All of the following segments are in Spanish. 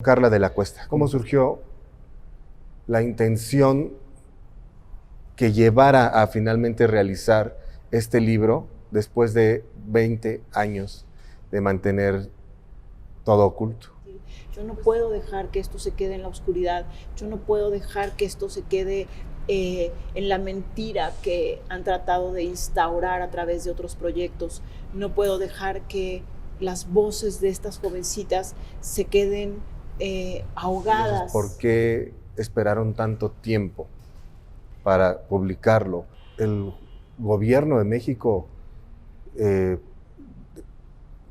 Carla de la Cuesta, ¿cómo surgió la intención que llevara a finalmente realizar este libro después de 20 años de mantener todo oculto? Yo no puedo dejar que esto se quede en la oscuridad, yo no puedo dejar que esto se quede en la mentira que han tratado de instaurar a través de otros proyectos. No puedo dejar que las voces de estas jovencitas se queden ahogadas. Entonces, ¿por qué esperaron tanto tiempo para publicarlo? El gobierno de México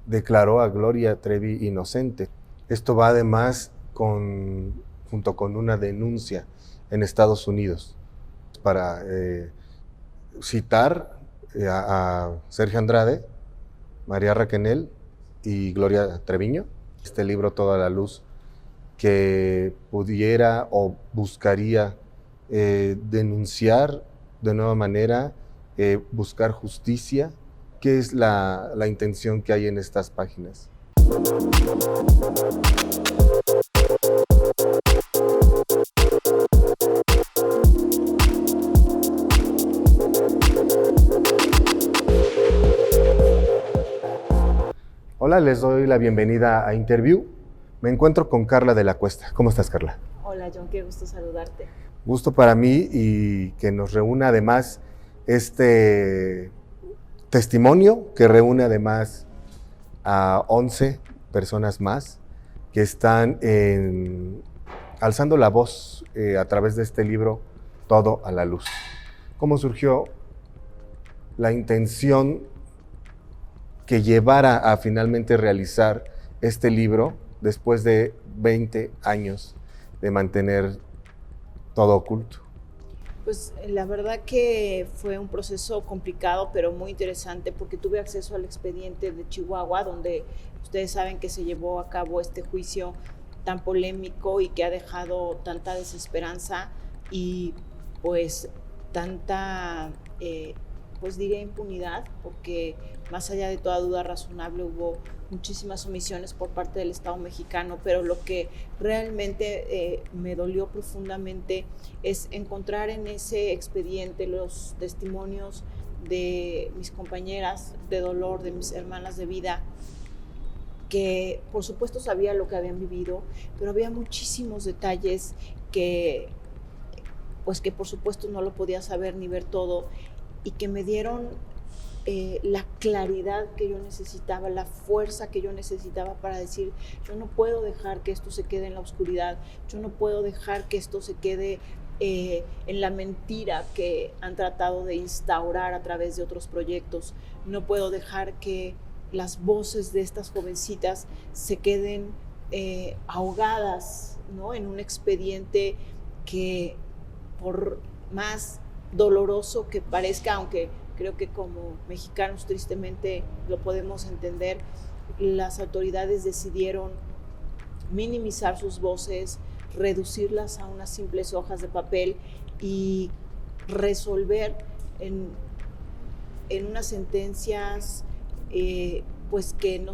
declaró a Gloria Trevi inocente. Esto va además junto con una denuncia en Estados Unidos para citar a Sergio Andrade, María Raquenel y Gloria Treviño. Este libro, Toda la Luz, que pudiera o buscaría denunciar de nueva manera, buscar justicia. ¿Qué es la intención que hay en estas páginas? Hola, les doy la bienvenida a Interview. Me encuentro con Carla de la Cuesta. ¿Cómo estás, Carla? Hola, John, qué gusto saludarte. Gusto para mí y que nos reúna además este testimonio que reúne además a 11 personas más que están alzando la voz a través de este libro Todo a la Luz. ¿Cómo surgió la intención que llevara a finalmente realizar este libro después de 20 años de mantener todo oculto? Pues la verdad que fue un proceso complicado, pero muy interesante, porque tuve acceso al expediente de Chihuahua, donde ustedes saben que se llevó a cabo este juicio tan polémico y que ha dejado tanta desesperanza y pues tanta, pues diría impunidad, porque más allá de toda duda razonable hubo muchísimas omisiones por parte del Estado mexicano, pero lo que realmente me dolió profundamente es encontrar en ese expediente los testimonios de mis compañeras de dolor, de mis hermanas de vida, que por supuesto sabía lo que habían vivido, pero había muchísimos detalles que, pues que por supuesto no lo podía saber ni ver todo, y que me dieron la claridad que yo necesitaba, la fuerza que yo necesitaba para decir, yo no puedo dejar que esto se quede en la oscuridad, yo no puedo dejar que esto se quede en la mentira que han tratado de instaurar a través de otros proyectos. No puedo dejar que las voces de estas jovencitas se queden ahogadas, ¿no?, en un expediente que, por más doloroso que parezca, aunque creo que como mexicanos tristemente lo podemos entender, las autoridades decidieron minimizar sus voces, reducirlas a unas simples hojas de papel y resolver en unas sentencias pues que no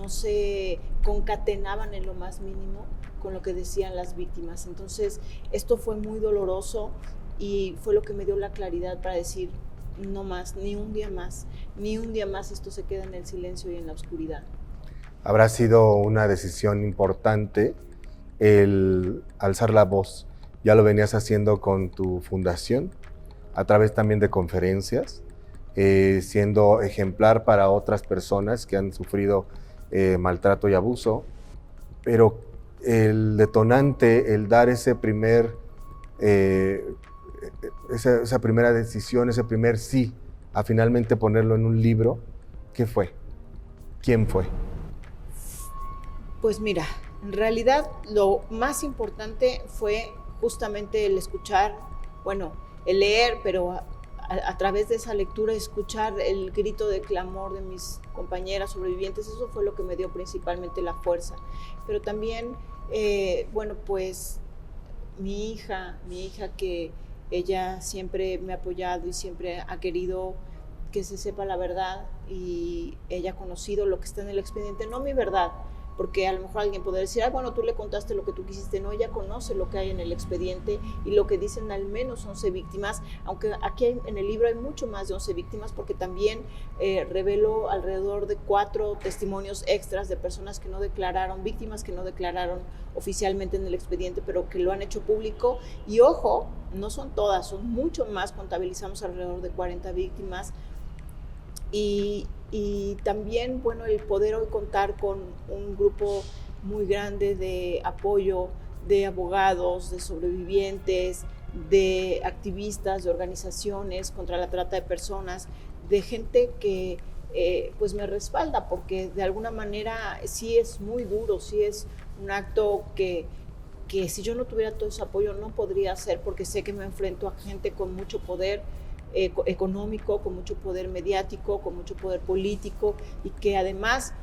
se concatenaban en lo más mínimo con lo que decían las víctimas. Entonces esto fue muy doloroso y fue lo que me dio la claridad para decir, no más, ni un día más, ni un día más esto se queda en el silencio y en la oscuridad. Habrá sido una decisión importante el alzar la voz. Ya lo venías haciendo con tu fundación, a través también de conferencias, siendo ejemplar para otras personas que han sufrido maltrato y abuso, pero el detonante, el dar esa primera decisión, ese primer sí, a finalmente ponerlo en un libro, ¿qué fue? ¿Quién fue? Pues mira, en realidad lo más importante fue justamente el escuchar, bueno, el leer, pero a través de esa lectura escuchar el grito de clamor de mis compañeras sobrevivientes. Eso fue lo que me dio principalmente la fuerza. Pero también, bueno, pues mi hija que ella siempre me ha apoyado y siempre ha querido que se sepa la verdad, y ella ha conocido lo que está en el expediente, no mi verdad, porque a lo mejor alguien podría decir, bueno, tú le contaste lo que tú quisiste. No, ella conoce lo que hay en el expediente y lo que dicen al menos 11 víctimas, aunque aquí en el libro hay mucho más de 11 víctimas, porque también reveló alrededor de 4 testimonios extras de personas que no declararon, víctimas que no declararon oficialmente en el expediente, pero que lo han hecho público. Y ojo, no son todas, son mucho más, contabilizamos alrededor de 40 víctimas. Y también, bueno, el poder hoy contar con un grupo muy grande de apoyo de abogados, de sobrevivientes, de activistas, de organizaciones contra la trata de personas, de gente que pues me respalda, porque de alguna manera sí es muy duro, sí es un acto que si yo no tuviera todo ese apoyo no podría hacer, porque sé que me enfrento a gente con mucho poder económico, con mucho poder mediático, con mucho poder político, y que además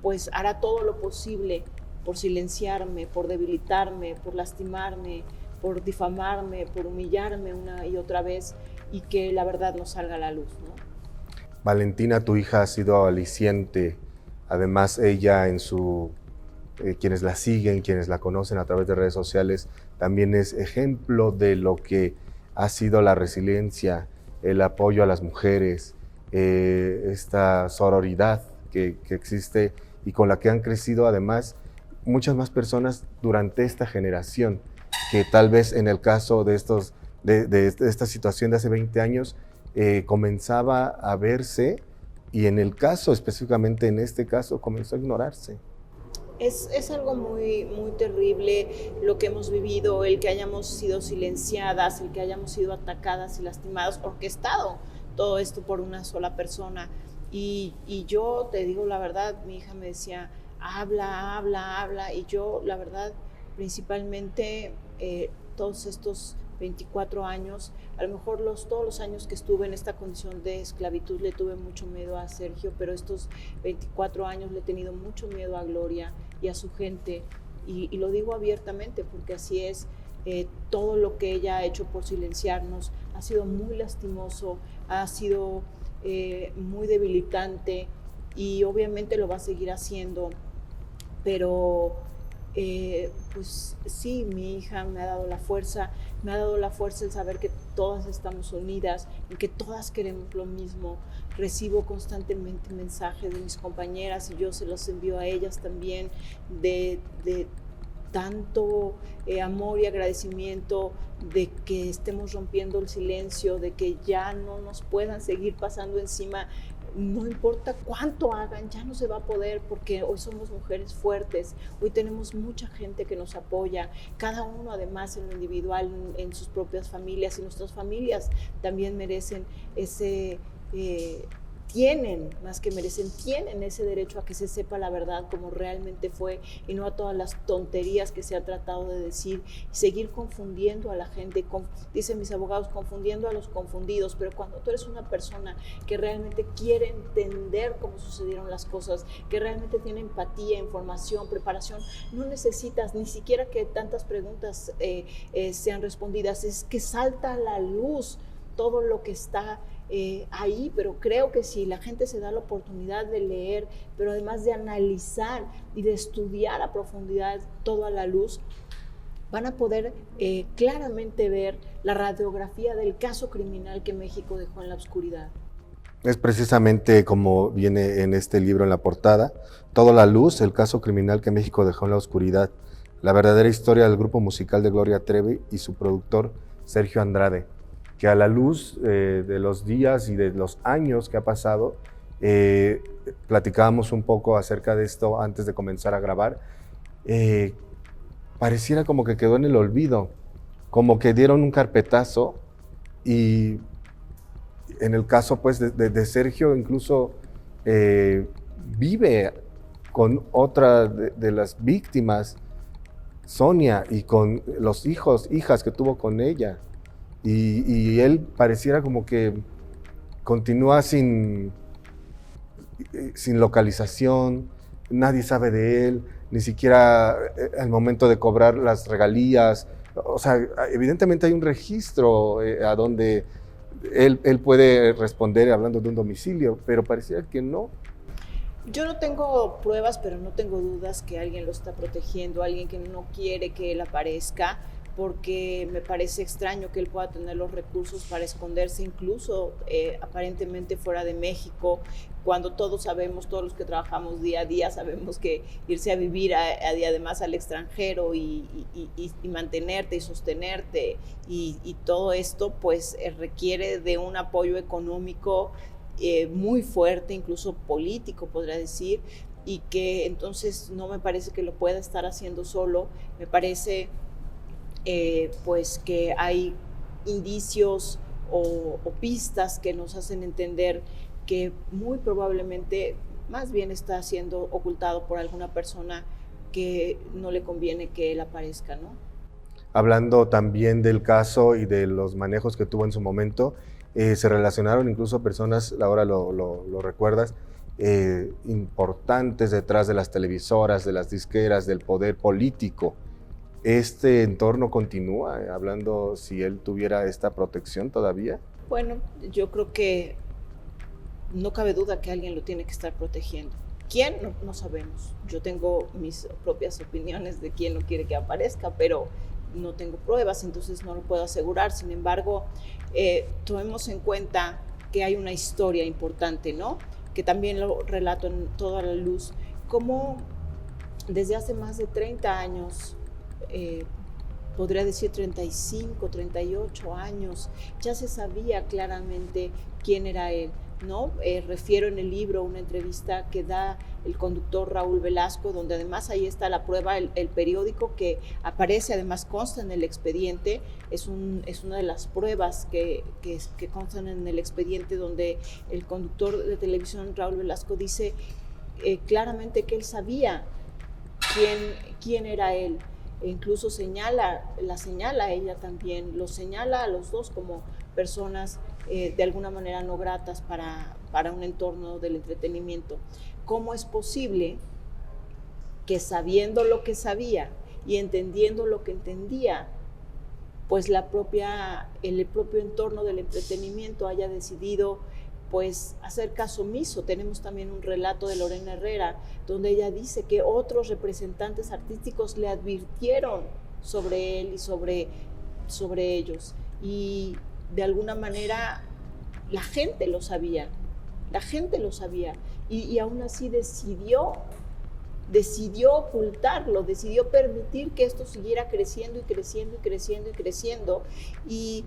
pues hará todo lo posible por silenciarme, por debilitarme, por lastimarme, por difamarme, por humillarme una y otra vez, y que la verdad no salga a la luz, ¿no? Valentina, tu hija, ha sido aliciente. Además, ella quienes la siguen, quienes la conocen a través de redes sociales, también es ejemplo de lo que ha sido la resiliencia, el apoyo a las mujeres, esta sororidad que existe y con la que han crecido además muchas más personas durante esta generación, que tal vez en el caso de esta situación de hace 20 años comenzaba a verse, y en el caso, específicamente en este caso, comenzó a ignorarse. Es algo muy, muy terrible lo que hemos vivido, el que hayamos sido silenciadas, el que hayamos sido atacadas y lastimadas, orquestado todo esto por una sola persona. Y yo te digo la verdad, mi hija me decía, habla, y yo la verdad, principalmente todos estos 24 años, a lo mejor todos los años que estuve en esta condición de esclavitud le tuve mucho miedo a Sergio, pero estos 24 años le he tenido mucho miedo a Gloria y a su gente, y lo digo abiertamente porque así es. Todo lo que ella ha hecho por silenciarnos ha sido muy lastimoso, ha sido muy debilitante, y obviamente lo va a seguir haciendo, pero pues sí, mi hija me ha dado la fuerza el saber que todas estamos unidas y que todas queremos lo mismo. Recibo constantemente mensajes de mis compañeras y yo se los envío a ellas también, de tanto amor y agradecimiento, de que estemos rompiendo el silencio, de que ya no nos puedan seguir pasando encima. No importa cuánto hagan, ya no se va a poder, porque hoy somos mujeres fuertes, hoy tenemos mucha gente que nos apoya, cada uno además en lo individual, en sus propias familias, y nuestras familias también merecen tienen ese derecho a que se sepa la verdad como realmente fue, y no a todas las tonterías que se ha tratado de decir, y seguir confundiendo a la gente, dicen mis abogados, confundiendo a los confundidos. Pero cuando tú eres una persona que realmente quiere entender cómo sucedieron las cosas, que realmente tiene empatía, información, preparación, no necesitas ni siquiera que tantas preguntas sean respondidas, es que salta a la luz todo lo que está ahí. Pero creo que si la gente se da la oportunidad de leer, pero además de analizar y de estudiar a profundidad todo a la luz, van a poder claramente ver la radiografía del caso criminal que México dejó en la oscuridad. Es precisamente como viene en este libro en la portada, Todo a la luz, el caso criminal que México dejó en la oscuridad, la verdadera historia del grupo musical de Gloria Trevi y su productor Sergio Andrade, que a la luz de los días y de los años que ha pasado, platicábamos un poco acerca de esto antes de comenzar a grabar, pareciera como que quedó en el olvido, como que dieron un carpetazo, y en el caso pues de Sergio incluso vive con otra de las víctimas, Sonia, y con los hijas que tuvo con ella. Y él pareciera como que continúa sin localización, nadie sabe de él, ni siquiera al momento de cobrar las regalías. O sea, evidentemente hay un registro a donde él puede responder hablando de un domicilio, pero pareciera que no. Yo no tengo pruebas, pero no tengo dudas que alguien lo está protegiendo, alguien que no quiere que él aparezca, porque me parece extraño que él pueda tener los recursos para esconderse, incluso aparentemente fuera de México, cuando todos sabemos, todos los que trabajamos día a día, sabemos que irse a vivir además al extranjero y mantenerte y sostenerte y todo esto, pues requiere de un apoyo económico muy fuerte, incluso político, podría decir, y que entonces no me parece que lo pueda estar haciendo solo. Me parece pues que hay indicios o pistas que nos hacen entender que muy probablemente más bien está siendo ocultado por alguna persona que no le conviene que él aparezca, ¿no? Hablando también del caso y de los manejos que tuvo en su momento, se relacionaron incluso personas, ahora lo recuerdas, importantes detrás de las televisoras, de las disqueras, del poder político. ¿Este entorno continúa? Hablando si él tuviera esta protección todavía. Bueno, yo creo que no cabe duda que alguien lo tiene que estar protegiendo. ¿Quién? No, no sabemos. Yo tengo mis propias opiniones de quién no quiere que aparezca, pero no tengo pruebas, entonces no lo puedo asegurar. Sin embargo, tomemos en cuenta que hay una historia importante, ¿no? Que también lo relato en toda la luz, como desde hace más de 30 años, podría decir 35, 38 años, ya se sabía claramente quién era él, ¿no? Refiero en el libro una entrevista que da el conductor Raúl Velasco, donde además ahí está la prueba, el periódico que aparece, además consta en el expediente, es una de las pruebas que constan en el expediente, donde el conductor de televisión Raúl Velasco dice claramente que él sabía quién era él. E incluso la señala a ella también, los señala a los dos como personas de alguna manera no gratas para un entorno del entretenimiento. ¿Cómo es posible que sabiendo lo que sabía y entendiendo lo que entendía, pues el propio entorno del entretenimiento haya decidido pues hacer caso omiso? Tenemos también un relato de Lorena Herrera, donde ella dice que otros representantes artísticos le advirtieron sobre él y sobre ellos. Y de alguna manera la gente lo sabía, y aún así decidió ocultarlo, decidió permitir que esto siguiera creciendo y creciendo y creciendo y creciendo. Y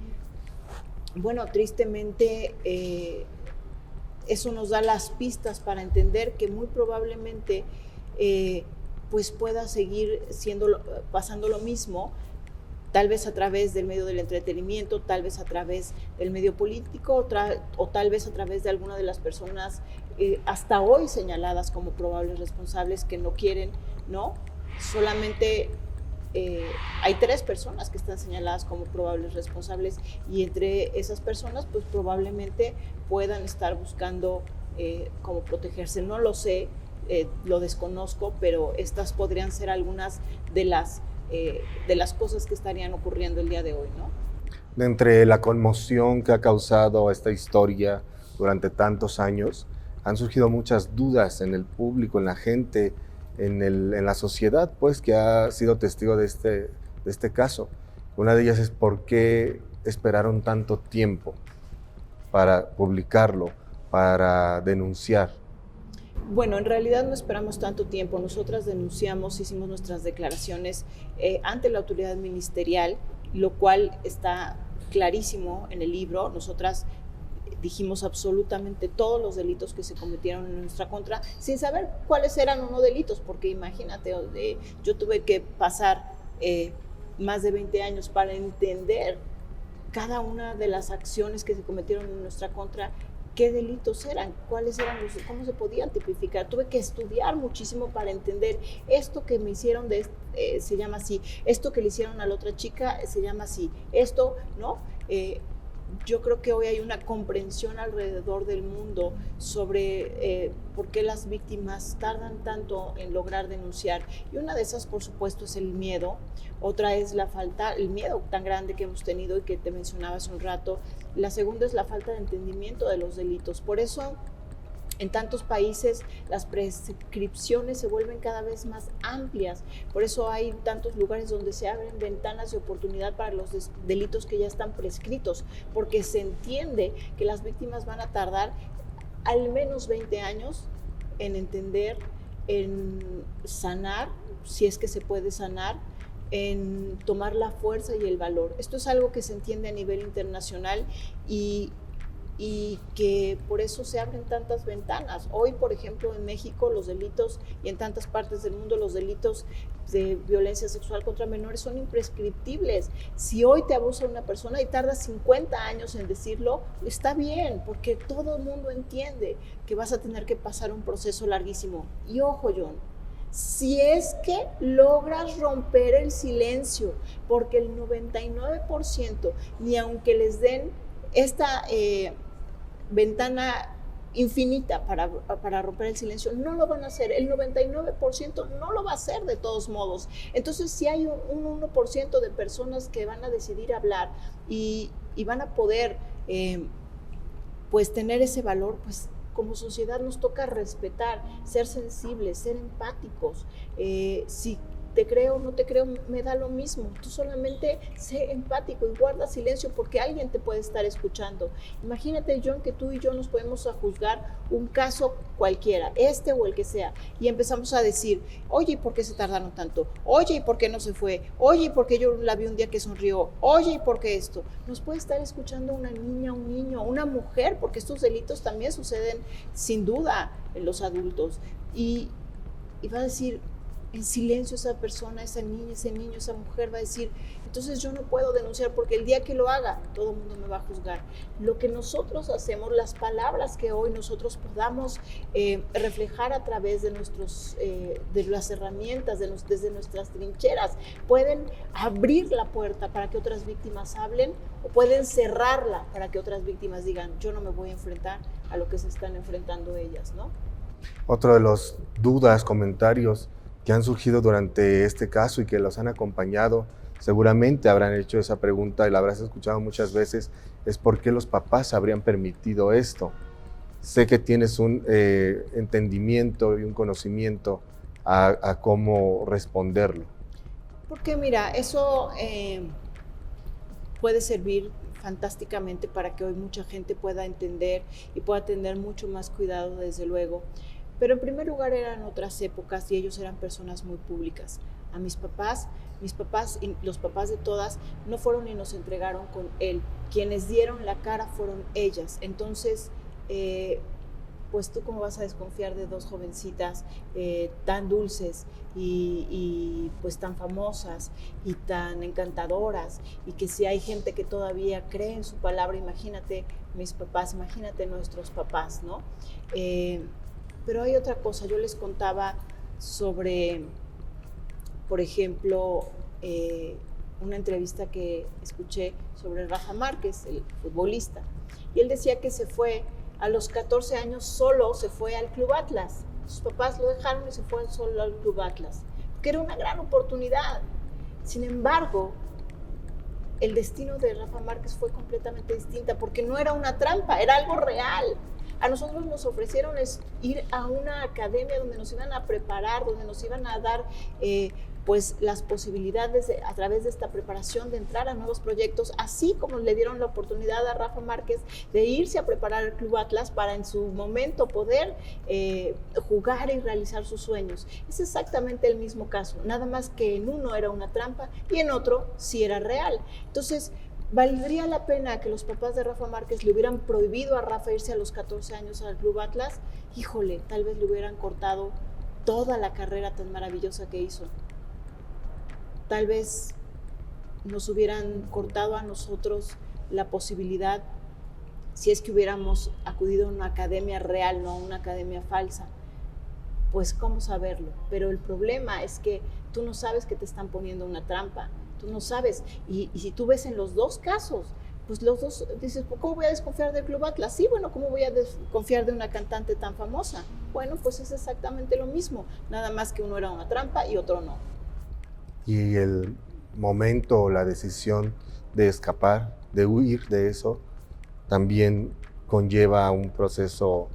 bueno, tristemente eso nos da las pistas para entender que muy probablemente pues pueda seguir pasando lo mismo, tal vez a través del medio del entretenimiento, tal vez a través del medio político, o tal vez a través de alguna de las personas hasta hoy señaladas como probables responsables que no quieren, ¿no? Solamente hay 3 personas que están señaladas como probables responsables, y entre esas personas pues probablemente puedan estar buscando cómo protegerse. No lo sé, lo desconozco, pero estas podrían ser algunas de las cosas que estarían ocurriendo el día de hoy, ¿no? Entre la conmoción que ha causado esta historia durante tantos años, han surgido muchas dudas en el público, en la gente, en la sociedad, pues, que ha sido testigo de este caso. Una de ellas es por qué esperaron tanto tiempo para publicarlo, para denunciar. Bueno, en realidad no esperamos tanto tiempo. Nosotras denunciamos, hicimos nuestras declaraciones ante la autoridad ministerial, lo cual está clarísimo en el libro. Nosotras dijimos absolutamente todos los delitos que se cometieron en nuestra contra, sin saber cuáles eran o no delitos, porque imagínate, yo tuve que pasar más de 20 años para entender cada una de las acciones que se cometieron en nuestra contra, qué delitos eran, cuáles eran cómo se podían tipificar. Tuve que estudiar muchísimo para entender esto que me hicieron se llama así, esto que le hicieron a la otra chica se llama así, esto, ¿no? Yo creo que hoy hay una comprensión alrededor del mundo sobre por qué las víctimas tardan tanto en lograr denunciar. Y una de esas, por supuesto, es el miedo. Otra es el miedo tan grande que hemos tenido y que te mencionaba hace un rato. La segunda es la falta de entendimiento de los delitos. Por eso En tantos países las prescripciones se vuelven cada vez más amplias, por eso hay tantos lugares donde se abren ventanas de oportunidad para los delitos que ya están prescritos, porque se entiende que las víctimas van a tardar al menos 20 años en entender, en sanar, si es que se puede sanar, en tomar la fuerza y el valor. Esto es algo que se entiende a nivel internacional y que por eso se abren tantas ventanas. Hoy, por ejemplo, en México los delitos, y en tantas partes del mundo los delitos de violencia sexual contra menores son imprescriptibles. Si hoy te abusa una persona y tardas 50 años en decirlo, está bien, porque todo el mundo entiende que vas a tener que pasar un proceso larguísimo. Y ojo, John, si es que logras romper el silencio, porque el 99%, ni aunque les den esta ventana infinita para romper el silencio, no lo van a hacer. El 99% no lo va a hacer de todos modos. Entonces, si hay un 1% de personas que van a decidir hablar y van a poder pues tener ese valor, pues como sociedad nos toca respetar, ser sensibles, ser empáticos. Si te creo o no te creo, me da lo mismo. Tú solamente sé empático y guarda silencio porque alguien te puede estar escuchando. Imagínate, John, que tú y yo nos podemos a juzgar un caso cualquiera, este o el que sea, y empezamos a decir, oye, ¿y por qué se tardaron tanto? Oye, ¿y por qué no se fue? Oye, ¿y por qué yo la vi un día que sonrió? Oye, ¿y por qué esto? Nos puede estar escuchando una niña, un niño, una mujer, porque estos delitos también suceden sin duda en los adultos. Y va a decir, en silencio esa persona, esa niña, ese niño, esa mujer va a decir, entonces yo no puedo denunciar porque el día que lo haga, todo el mundo me va a juzgar. Lo que nosotros hacemos, las palabras que hoy nosotros podamos reflejar a través de de las herramientas, desde nuestras trincheras, pueden abrir la puerta para que otras víctimas hablen o pueden cerrarla para que otras víctimas digan, yo no me voy a enfrentar a lo que se están enfrentando ellas, ¿no? Otro de los dudas, comentarios que han surgido durante este caso y que los han acompañado, seguramente habrán hecho esa pregunta y la habrás escuchado muchas veces, es por qué los papás habrían permitido esto. Sé que tienes un entendimiento y un conocimiento a cómo responderlo. Porque mira, eso puede servir fantásticamente para que hoy mucha gente pueda entender y pueda tener mucho más cuidado, desde luego. Pero en primer lugar eran otras épocas y ellos eran personas muy públicas. A mis papás y los papás de todas no fueron y nos entregaron con él. Quienes dieron la cara fueron ellas. Entonces, pues tú cómo vas a desconfiar de dos jovencitas tan dulces y pues tan famosas y tan encantadoras, y que si hay gente que todavía cree en su palabra, imagínate mis papás, imagínate nuestros papás, ¿no? Pero hay otra cosa, yo les contaba sobre, por ejemplo, una entrevista que escuché sobre Rafa Márquez, el futbolista, y él decía que se fue a los 14 años, solo se fue al Club Atlas. Sus papás lo dejaron y se fue solo al Club Atlas, porque era una gran oportunidad. Sin embargo, el destino de Rafa Márquez fue completamente distinta, porque no era una trampa, era algo real. A nosotros nos ofrecieron ir a una academia donde nos iban a preparar, donde nos iban a dar pues las posibilidades a través de esta preparación de entrar a nuevos proyectos, así como le dieron la oportunidad a Rafa Márquez de irse a preparar al Club Atlas para en su momento poder jugar y realizar sus sueños. Es exactamente el mismo caso, nada más que en uno era una trampa y en otro sí era real. Entonces, ¿valdría la pena que los papás de Rafa Márquez le hubieran prohibido a Rafa irse a los 14 años al Club Atlas? Híjole, tal vez le hubieran cortado toda la carrera tan maravillosa que hizo. Tal vez nos hubieran cortado a nosotros la posibilidad, si es que hubiéramos acudido a una academia real, no a una academia falsa. Pues cómo saberlo, pero el problema es que tú no sabes que te están poniendo una trampa. Tú no sabes, y si tú ves en los dos casos, pues los dos dices, ¿cómo voy a desconfiar del Club Atlas? Sí, bueno, ¿cómo voy a desconfiar de una cantante tan famosa? Bueno, pues es exactamente lo mismo, nada más que uno era una trampa y otro no. Y el momento o la decisión de escapar, de huir de eso, también conlleva un proceso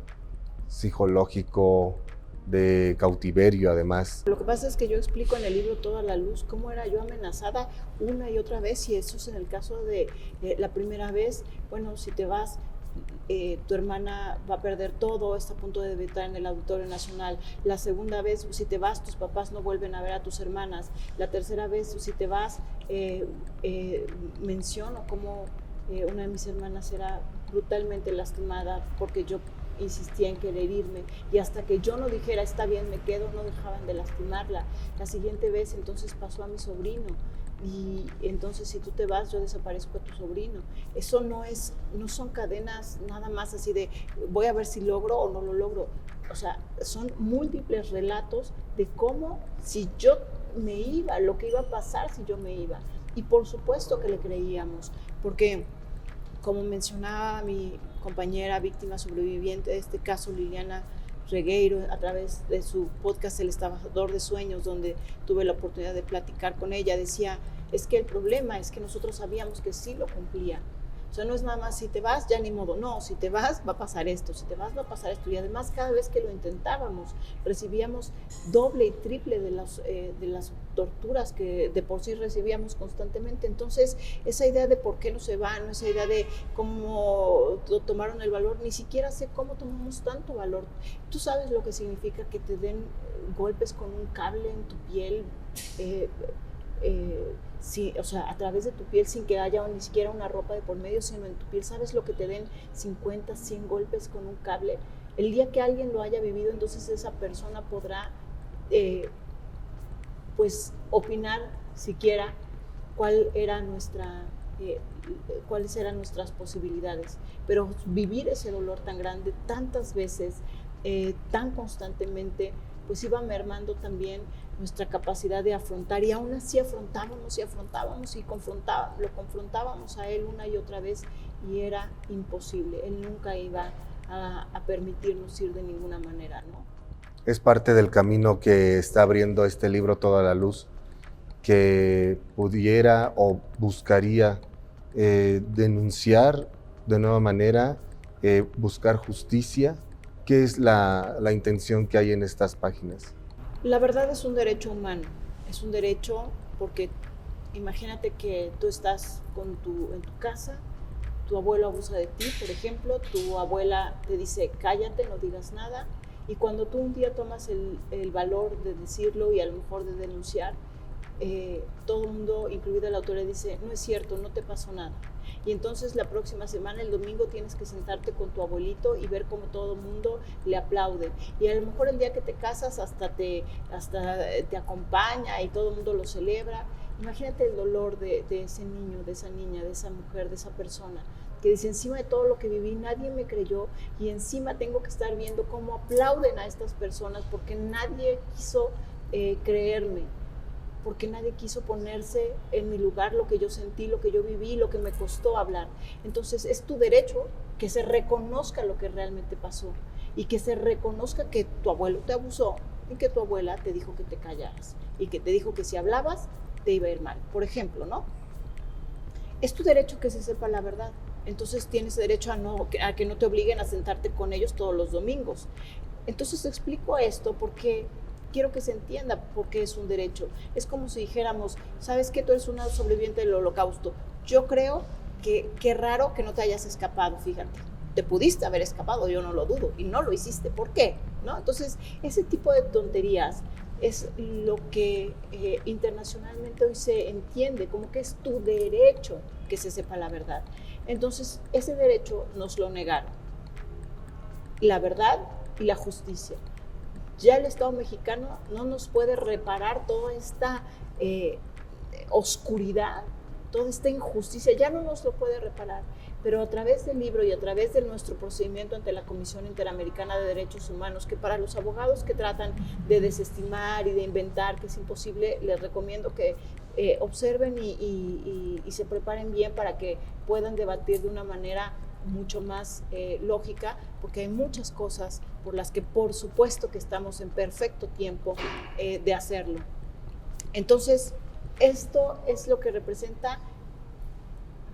psicológico, de cautiverio además. Lo que pasa es que yo explico en el libro Toda la Luz cómo era yo amenazada una y otra vez, y eso es en el caso de la primera vez. Bueno, si te vas, tu hermana va a perder todo, está a punto de debutar en el Auditorio Nacional. La segunda vez, si te vas, tus papás no vuelven a ver a tus hermanas. La tercera vez, si te vas, menciono cómo una de mis hermanas era brutalmente lastimada porque yo insistía en querer irme, y hasta que yo no dijera está bien, me quedo, no dejaban de lastimarla. La siguiente vez entonces pasó a mi sobrino, y entonces si tú te vas yo desaparezco a tu sobrino. Eso no son cadenas nada más así de voy a ver si logro o no lo logro. O sea, son múltiples relatos de cómo si yo me iba, lo que iba a pasar si yo me iba. Y por supuesto que le creíamos, porque como mencionaba mi compañera víctima sobreviviente de este caso, Liliana Regueiro, a través de su podcast El Estafador de Sueños, donde tuve la oportunidad de platicar con ella, decía, es que el problema es que nosotros sabíamos que sí lo cumplía. O sea, no es nada más si te vas, ya ni modo. No, si te vas va a pasar esto, si te vas va a pasar esto. Y además cada vez que lo intentábamos recibíamos doble y triple de las torturas que de por sí recibíamos constantemente. Entonces esa idea de por qué no se van, esa idea de cómo tomaron el valor, ni siquiera sé cómo tomamos tanto valor. Tú sabes lo que significa que te den golpes con un cable en tu piel, sí, o sea, a través de tu piel, sin que haya ni siquiera una ropa de por medio, sino en tu piel. ¿Sabes lo que te den 50, 100 golpes con un cable? El día que alguien lo haya vivido, entonces esa persona podrá pues opinar siquiera cuáles eran nuestras posibilidades. Pero vivir ese dolor tan grande tantas veces, tan constantemente, pues iba mermando también nuestra capacidad de afrontar, y aún así afrontábamos y lo confrontábamos a él una y otra vez, y era imposible. Él nunca iba a permitirnos ir de ninguna manera, ¿no? Es parte del camino que está abriendo este libro Toda la Luz, que pudiera o buscaría denunciar de nueva manera, buscar justicia. ¿Qué es la intención que hay en estas páginas? La verdad es un derecho humano, es un derecho porque imagínate que tú estás en tu casa, tu abuelo abusa de ti, por ejemplo, tu abuela te dice cállate, no digas nada, y cuando tú un día tomas el valor de decirlo y a lo mejor de denunciar, todo el mundo, incluida la autoridad, dice no es cierto, no te pasó nada. Y entonces la próxima semana, el domingo, tienes que sentarte con tu abuelito y ver cómo todo el mundo le aplaude. Y a lo mejor el día que te casas hasta te acompaña y todo el mundo lo celebra. Imagínate el dolor de ese niño, de esa niña, de esa mujer, de esa persona, que dice encima de todo lo que viví nadie me creyó, y encima tengo que estar viendo cómo aplauden a estas personas porque nadie quiso creerme, porque nadie quiso ponerse en mi lugar, lo que yo sentí, lo que yo viví, lo que me costó hablar. Entonces es tu derecho que se reconozca lo que realmente pasó, y que se reconozca que tu abuelo te abusó y que tu abuela te dijo que te callaras y que te dijo que si hablabas te iba a ir mal, por ejemplo, ¿no? Es tu derecho que se sepa la verdad. Entonces tienes derecho a que no te obliguen a sentarte con ellos todos los domingos. Entonces explico esto porque quiero que se entienda por qué es un derecho. Es como si dijéramos, ¿sabes qué? Tú eres una sobreviviente del Holocausto. Yo creo que qué raro que no te hayas escapado, fíjate. Te pudiste haber escapado, yo no lo dudo, y no lo hiciste. ¿Por qué? ¿No? Entonces, ese tipo de tonterías es lo que internacionalmente hoy se entiende como que es tu derecho que se sepa la verdad. Entonces, ese derecho nos lo negaron. La verdad y la justicia. Ya el Estado mexicano no nos puede reparar toda esta oscuridad, toda esta injusticia, ya no nos lo puede reparar. Pero a través del libro y a través de nuestro procedimiento ante la Comisión Interamericana de Derechos Humanos, que para los abogados que tratan de desestimar y de inventar que es imposible, les recomiendo que observen y se preparen bien para que puedan debatir de una manera mucho más lógica, porque hay muchas cosas por las que por supuesto que estamos en perfecto tiempo de hacerlo. Entonces, esto es lo que representa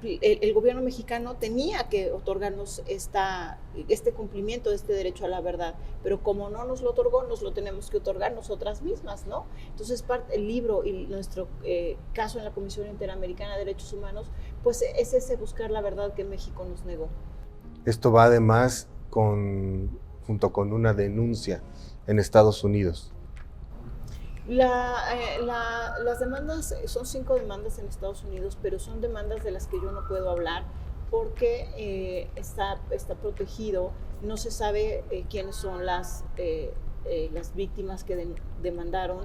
el gobierno mexicano tenía que otorgarnos este cumplimiento de este derecho a la verdad, pero como no nos lo otorgó, nos lo tenemos que otorgar nosotras mismas, ¿no? Entonces, el libro y nuestro caso en la Comisión Interamericana de Derechos Humanos, pues es ese buscar la verdad que México nos negó. Esto va además junto con una denuncia en Estados Unidos. Las demandas, son 5 demandas en Estados Unidos, pero son demandas de las que yo no puedo hablar porque está protegido, no se sabe quiénes son las víctimas que demandaron,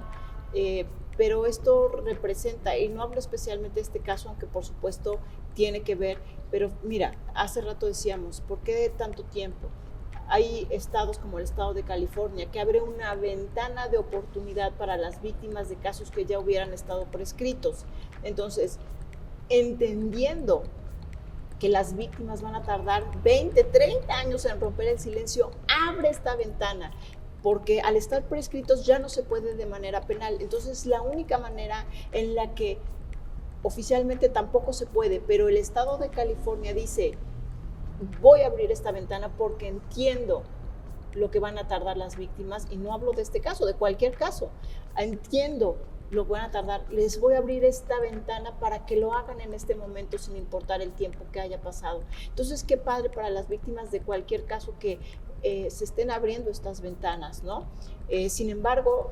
pero esto representa, y no hablo especialmente de este caso, aunque por supuesto tiene que ver, pero mira, hace rato decíamos, ¿por qué de tanto tiempo? Hay estados como el estado de California que abre una ventana de oportunidad para las víctimas de casos que ya hubieran estado prescritos. Entonces, entendiendo que las víctimas van a tardar 20, 30 años en romper el silencio, abre esta ventana, porque al estar prescritos ya no se puede de manera penal. Entonces, la única manera en la que oficialmente tampoco se puede, pero el estado de California dice, voy a abrir esta ventana porque entiendo lo que van a tardar las víctimas, y no hablo de este caso, de cualquier caso, entiendo lo que van a tardar, les voy a abrir esta ventana para que lo hagan en este momento sin importar el tiempo que haya pasado. Entonces, qué padre para las víctimas de cualquier caso que se estén abriendo estas ventanas, ¿no? Sin embargo,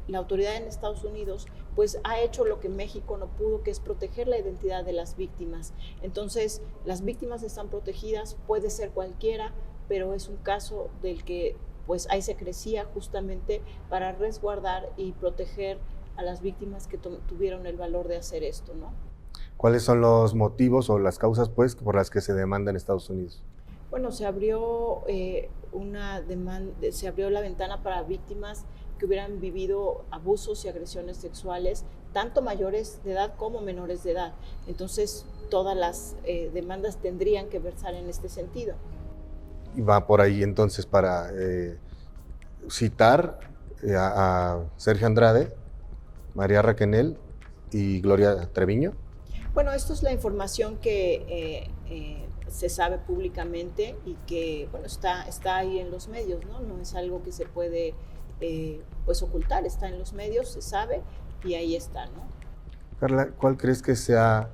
la autoridad en Estados Unidos pues ha hecho lo que México no pudo, que es proteger la identidad de las víctimas. Entonces, las víctimas están protegidas, puede ser cualquiera, pero es un caso del que pues hay secrecía justamente para resguardar y proteger a las víctimas que tuvieron el valor de hacer esto, ¿no? ¿Cuáles son los motivos o las causas pues por las que se demanda en Estados Unidos? Bueno, se abrió se abrió la ventana para víctimas que hubieran vivido abusos y agresiones sexuales, tanto mayores de edad como menores de edad. Entonces, todas las demandas tendrían que versar en este sentido. Y va por ahí entonces para citar a Sergio Andrade, María Raquenel y Gloria Treviño. Bueno, esto es la información que se sabe públicamente y que bueno, está ahí en los medios, ¿no? No es algo que se puede pues ocultar, está en los medios, se sabe y ahí está, ¿no? Carla, ¿cuál crees que sea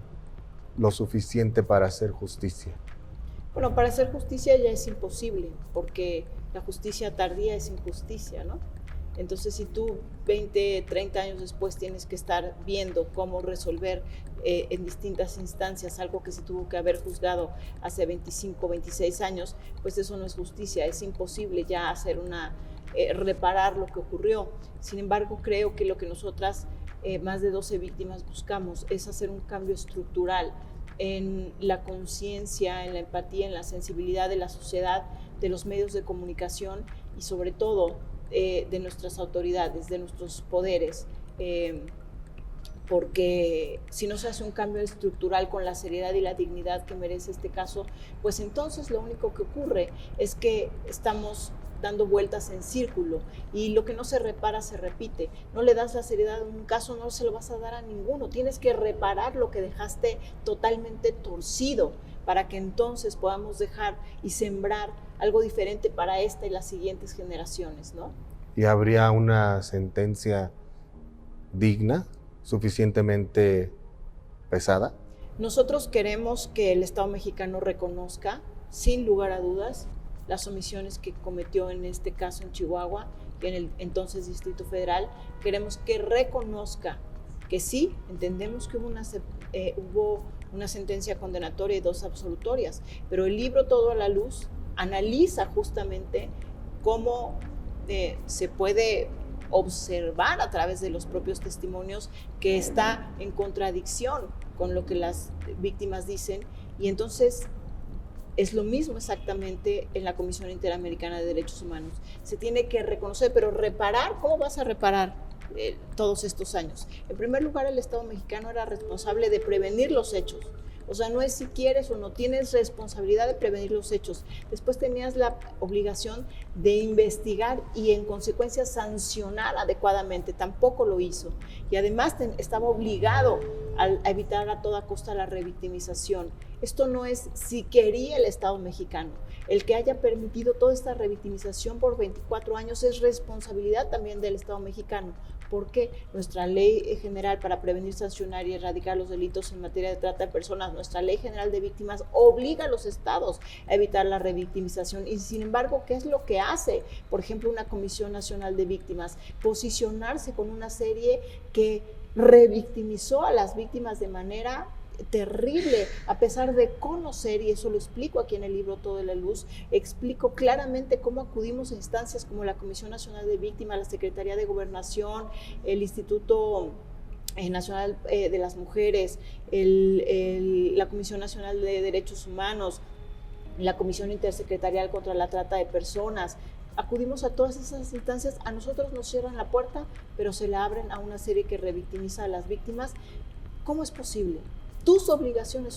lo suficiente para hacer justicia? Bueno, para hacer justicia ya es imposible, porque la justicia tardía es injusticia, ¿no? Entonces, si tú 20, 30 años después tienes que estar viendo cómo resolver en distintas instancias algo que se tuvo que haber juzgado hace 25, 26 años, pues eso no es justicia, es imposible ya hacer reparar lo que ocurrió. Sin embargo, creo que lo que nosotras, más de 12 víctimas, buscamos es hacer un cambio estructural en la conciencia, en la empatía, en la sensibilidad de la sociedad, de los medios de comunicación y sobre todo de nuestras autoridades, de nuestros poderes, porque si no se hace un cambio estructural con la seriedad y la dignidad que merece este caso, pues entonces lo único que ocurre es que estamos dando vueltas en círculo y lo que no se repara se repite. No le das la seriedad a un caso, no se lo vas a dar a ninguno. Tienes que reparar lo que dejaste totalmente torcido para que entonces podamos dejar y sembrar algo diferente para esta y las siguientes generaciones, ¿no? ¿Y habría una sentencia digna, suficientemente pesada? Nosotros queremos que el Estado mexicano reconozca, sin lugar a dudas, las omisiones que cometió en este caso en Chihuahua, en el entonces Distrito Federal. Queremos que reconozca que sí, entendemos que hubo una sentencia condenatoria y 2 absolutorias, pero el libro Todo a la Luz analiza justamente cómo se puede observar a través de los propios testimonios que está en contradicción con lo que las víctimas dicen, y entonces es lo mismo exactamente en la Comisión Interamericana de Derechos Humanos. Se tiene que reconocer, pero reparar, ¿cómo vas a reparar todos estos años? En primer lugar, el Estado mexicano era responsable de prevenir los hechos. O sea, no es si quieres o no, tienes responsabilidad de prevenir los hechos. Después tenías la obligación de investigar y en consecuencia sancionar adecuadamente. Tampoco lo hizo. Y además estaba obligado a evitar a toda costa la revictimización. Esto no es si quería el Estado mexicano. El que haya permitido toda esta revictimización por 24 años es responsabilidad también del Estado mexicano, porque nuestra ley general para prevenir, sancionar y erradicar los delitos en materia de trata de personas, nuestra ley general de víctimas, obliga a los estados a evitar la revictimización. Y sin embargo, ¿qué es lo que hace? Por ejemplo, una Comisión Nacional de Víctimas, posicionarse con una serie que revictimizó a las víctimas de manera terrible, a pesar de conocer, y eso lo explico aquí en el libro Todo de la Luz, explico claramente cómo acudimos a instancias como la Comisión Nacional de Víctimas, la Secretaría de Gobernación, el Instituto Nacional de las Mujeres, la Comisión Nacional de Derechos Humanos, la Comisión Intersecretarial contra la Trata de Personas. Acudimos a todas esas instancias, a nosotros nos cierran la puerta, pero se la abren a una serie que revictimiza a las víctimas. ¿Cómo es posible? Tus obligaciones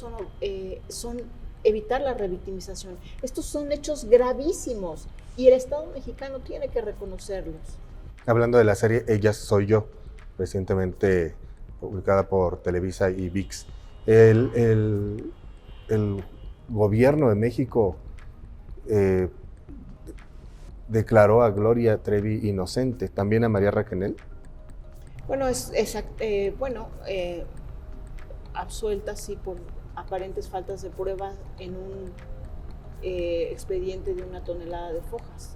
son evitar la revictimización. Estos son hechos gravísimos y el Estado mexicano tiene que reconocerlos. Hablando de la serie Ellas Soy Yo, recientemente publicada por Televisa y ViX, el gobierno de México declaró a Gloria Trevi inocente, también a María Raquenel. Bueno, absuelta sí por aparentes faltas de pruebas en un expediente de 1 tonelada de fojas.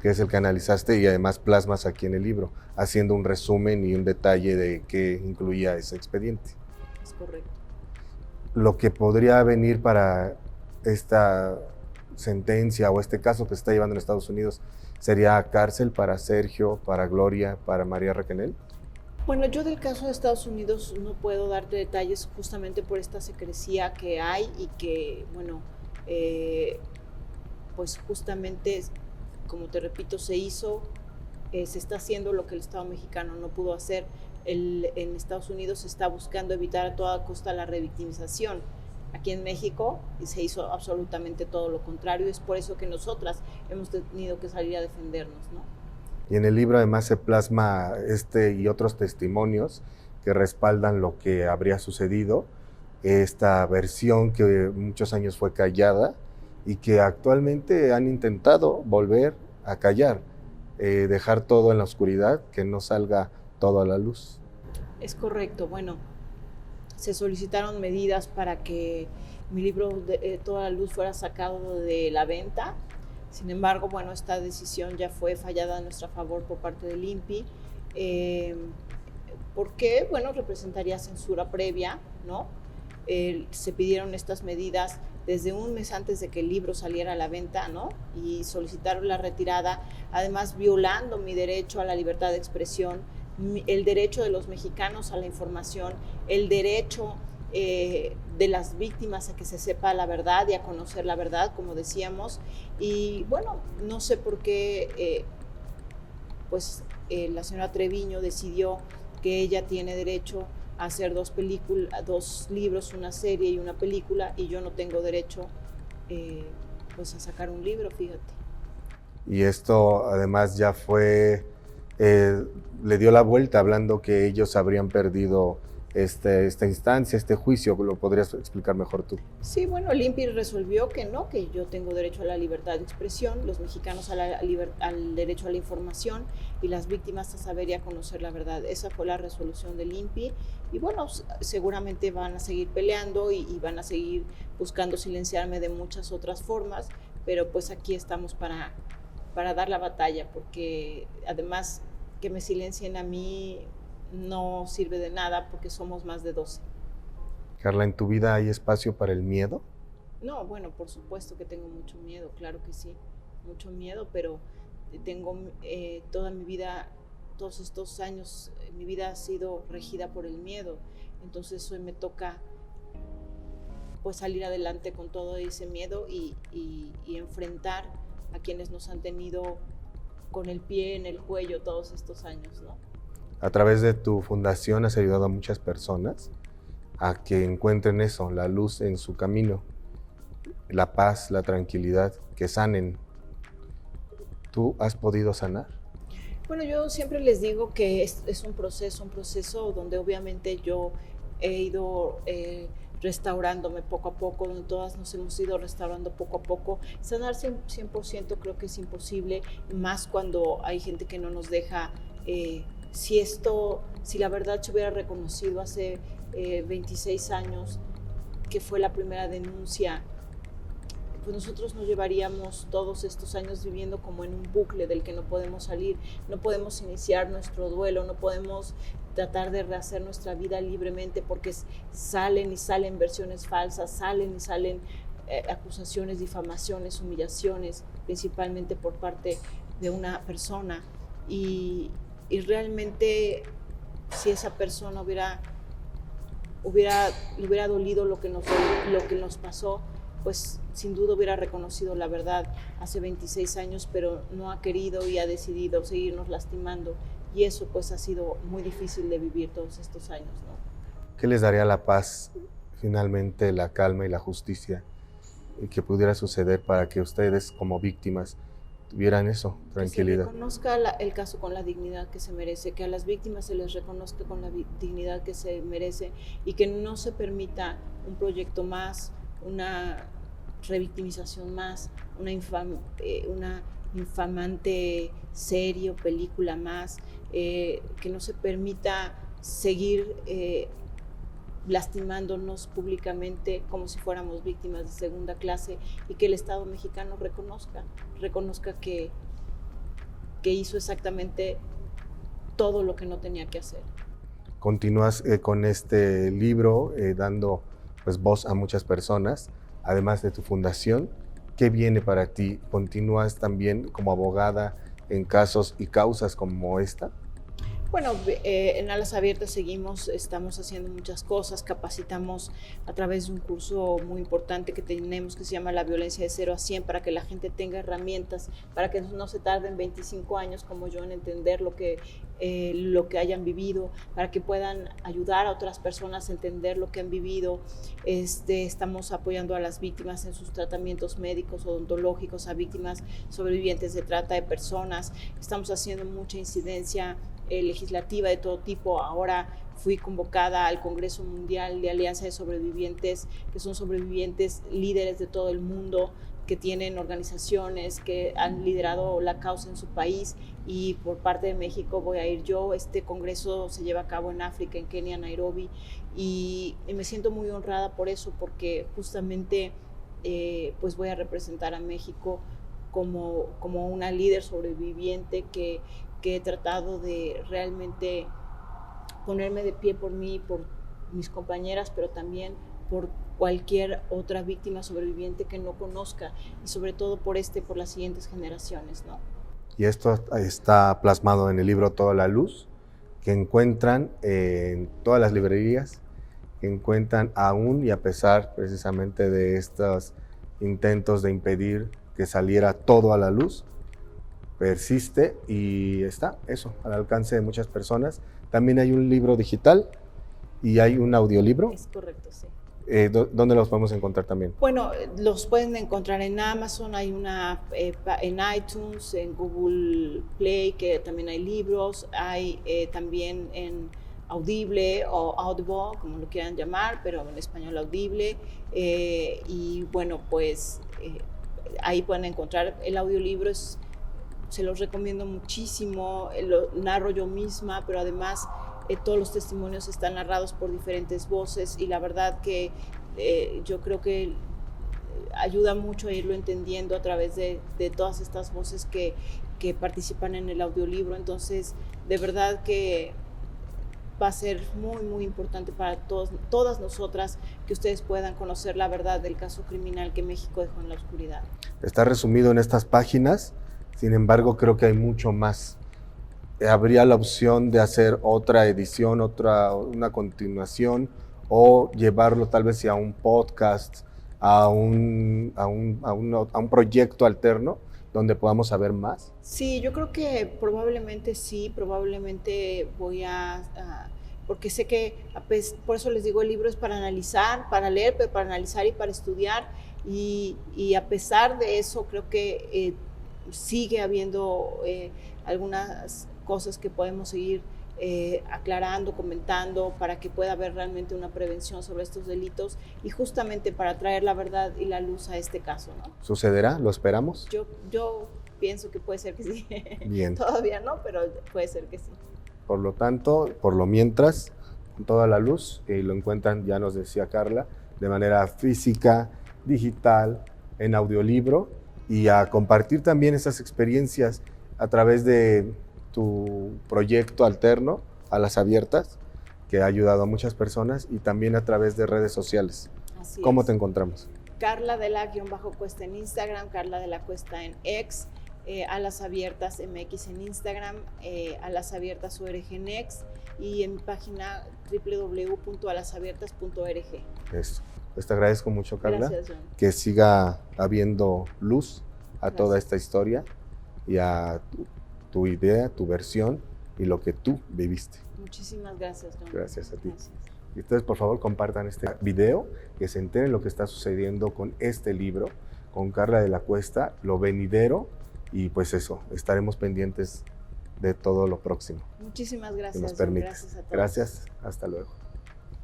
Que es el que analizaste y además plasmas aquí en el libro, haciendo un resumen y un detalle de qué incluía ese expediente. Es correcto. Lo que podría venir para esta sentencia o este caso que se está llevando en Estados Unidos sería cárcel para Sergio, para Gloria, para María Raquenel. Bueno, yo del caso de Estados Unidos no puedo darte detalles justamente por esta secrecía que hay y que, bueno, pues justamente, como te repito, se está haciendo lo que el Estado mexicano no pudo hacer. En Estados Unidos se está buscando evitar a toda costa la revictimización. Aquí en México se hizo absolutamente todo lo contrario, es por eso que nosotras hemos tenido que salir a defendernos, ¿no? Y en el libro además se plasma y otros testimonios que respaldan lo que habría sucedido, esta versión que muchos años fue callada y que actualmente han intentado volver a callar, dejar todo en la oscuridad, que no salga todo a la luz. Es correcto, bueno, se solicitaron medidas para que mi libro Toda la Luz fuera sacado de la venta. Sin embargo, bueno, esta decisión ya fue fallada a nuestra favor por parte del INPI, porque, bueno, representaría censura previa, ¿no? Se pidieron estas medidas desde un mes antes de que el libro saliera a la venta, ¿no? Y solicitaron la retirada, además violando mi derecho a la libertad de expresión, el derecho de los mexicanos a la información, el derecho de las víctimas a que se sepa la verdad y a conocer la verdad, como decíamos. Y bueno, no sé por qué la señora Treviño decidió que ella tiene derecho a hacer 2 libros, una serie y una película, y yo no tengo derecho a sacar un libro, fíjate. Y esto además ya fue, le dio la vuelta hablando que ellos habrían perdido esta instancia, este juicio. ¿Lo podrías explicar mejor tú? Sí, bueno, el INPI resolvió que no, que yo tengo derecho a la libertad de expresión, los mexicanos al derecho a la información y las víctimas a saber y a conocer la verdad. Esa fue la resolución del INPI y bueno, seguramente van a seguir peleando y van a seguir buscando silenciarme de muchas otras formas, pero pues aquí estamos para dar la batalla, porque además que me silencien a mí no sirve de nada porque somos más de 12. Carla, ¿en tu vida hay espacio para el miedo? No, bueno, por supuesto que tengo mucho miedo, claro que sí, mucho miedo, pero tengo toda mi vida, todos estos años, mi vida ha sido regida por el miedo, entonces hoy me toca pues salir adelante con todo ese miedo y enfrentar a quienes nos han tenido con el pie en el cuello todos estos años, ¿no? A través de tu fundación has ayudado a muchas personas a que encuentren eso, la luz en su camino, la paz, la tranquilidad, que sanen. ¿Tú has podido sanar? Bueno, yo siempre les digo que es un proceso donde obviamente yo he ido restaurándome poco a poco, donde todas nos hemos ido restaurando poco a poco. Sanar 100% creo que es imposible, más cuando hay gente que no nos deja. Si la verdad se hubiera reconocido hace 26 años, que fue la primera denuncia, pues nosotros nos llevaríamos todos estos años viviendo como en un bucle del que no podemos salir, no podemos iniciar nuestro duelo, no podemos tratar de rehacer nuestra vida libremente porque salen y salen versiones falsas, salen y salen acusaciones, difamaciones, humillaciones, principalmente por parte de una persona. Y realmente si esa persona le hubiera dolido lo que nos pasó, pues sin duda hubiera reconocido la verdad hace 26 años, pero no ha querido y ha decidido seguirnos lastimando. Y eso pues ha sido muy difícil de vivir todos estos años, ¿no? ¿Qué les daría la paz, finalmente, la calma y la justicia que pudiera suceder para que ustedes como víctimas tuvieran eso, tranquilidad? Que se reconozca el caso con la dignidad que se merece, que a las víctimas se les reconozca con la dignidad que se merece y que no se permita un proyecto más, una revictimización más, una infamante serie o película más, que no se permita seguir lastimándonos públicamente como si fuéramos víctimas de segunda clase, y que el Estado mexicano reconozca que hizo exactamente todo lo que no tenía que hacer. Continúas con este libro dando pues voz a muchas personas, además de tu fundación. ¿Qué viene para ti? ¿Continúas también como abogada en casos y causas como esta? Bueno, en Alas Abiertas estamos haciendo muchas cosas, capacitamos a través de un curso muy importante que tenemos que se llama La violencia de 0 a 100, para que la gente tenga herramientas, para que no se tarden 25 años como yo en entender lo que hayan vivido, para que puedan ayudar a otras personas a entender lo que han vivido. Estamos apoyando a las víctimas en sus tratamientos médicos, odontológicos, a víctimas sobrevivientes de trata de personas. Estamos haciendo mucha incidencia legislativa de todo tipo. Ahora fui convocada al Congreso Mundial de Alianza de Sobrevivientes, que son sobrevivientes líderes de todo el mundo, que tienen organizaciones, que han liderado la causa en su país, y por parte de México voy a ir yo. Este congreso se lleva a cabo en África, en Kenia, Nairobi, y me siento muy honrada por eso, porque justamente pues voy a representar a México como una líder sobreviviente que he tratado de realmente ponerme de pie por mí, por mis compañeras, pero también por cualquier otra víctima sobreviviente que no conozca, y sobre todo por las siguientes generaciones, ¿no? Y esto está plasmado en el libro Toda la Luz, que encuentran en todas las librerías, que encuentran aún y a pesar precisamente de estos intentos de impedir que saliera todo a la luz. Persiste y está eso al alcance de muchas personas. También hay un libro digital y hay un audiolibro. Es correcto, sí. ¿Dónde los podemos encontrar también? Bueno, los pueden encontrar en Amazon, hay una en iTunes, en Google Play, que también hay libros, hay también en Audible o Audible, como lo quieran llamar, pero en español Audible. Y bueno, pues ahí pueden encontrar el audiolibro. Se los recomiendo muchísimo, lo narro yo misma, pero además todos los testimonios están narrados por diferentes voces, y la verdad que yo creo que ayuda mucho a irlo entendiendo a través de todas estas voces que participan en el audiolibro. Entonces, de verdad que va a ser muy, muy importante para todas nosotras que ustedes puedan conocer la verdad del caso criminal que México dejó en la oscuridad. Está resumido en estas páginas. Sin embargo, creo que hay mucho más. Habría la opción de hacer otra edición, una continuación, o llevarlo tal vez a un podcast, a un proyecto alterno donde podamos saber más. Sí, yo creo que probablemente sí, probablemente voy porque sé que, por eso les digo, el libro es para analizar, para leer, pero para analizar y para estudiar, y a pesar de eso creo que sigue habiendo algunas cosas que podemos seguir aclarando, comentando, para que pueda haber realmente una prevención sobre estos delitos y justamente para traer la verdad y la luz a este caso, ¿no? ¿Sucederá? ¿Lo esperamos? Yo pienso que puede ser que sí. Bien. Todavía no, pero puede ser que sí. Por lo tanto, por lo mientras, con toda la luz, y lo encuentran, ya nos decía Carla, de manera física, digital, en audiolibro, y a compartir también esas experiencias a través de tu proyecto alterno, Alas Abiertas, que ha ayudado a muchas personas, y también a través de redes sociales. Así ¿Cómo es. te encontramos? Carla de la _Cuesta en Instagram, Carla de la Cuesta en X, Alas Abiertas MX en Instagram, Alas Abiertas ORG en X, y en mi página www.alasabiertas.org. Eso. Pues te agradezco mucho, Carla. Gracias, John. Que siga habiendo luz a Gracias. toda esta historia y a tu idea, tu versión y lo que tú viviste. Muchísimas gracias, John. Gracias a ti. Gracias. Y ustedes, por favor, compartan este video, que se enteren lo que está sucediendo con este libro, con Carla de la Cuesta, lo venidero, y pues eso, estaremos pendientes de todo lo próximo. Muchísimas Si gracias, nos John. permites. Gracias a todos. Gracias, hasta luego.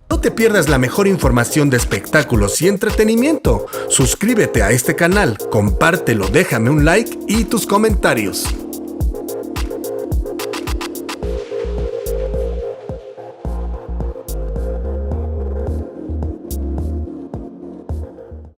No te pierdas la mejor información de espectáculos y entretenimiento. Suscríbete a este canal, compártelo, déjame un like y tus comentarios.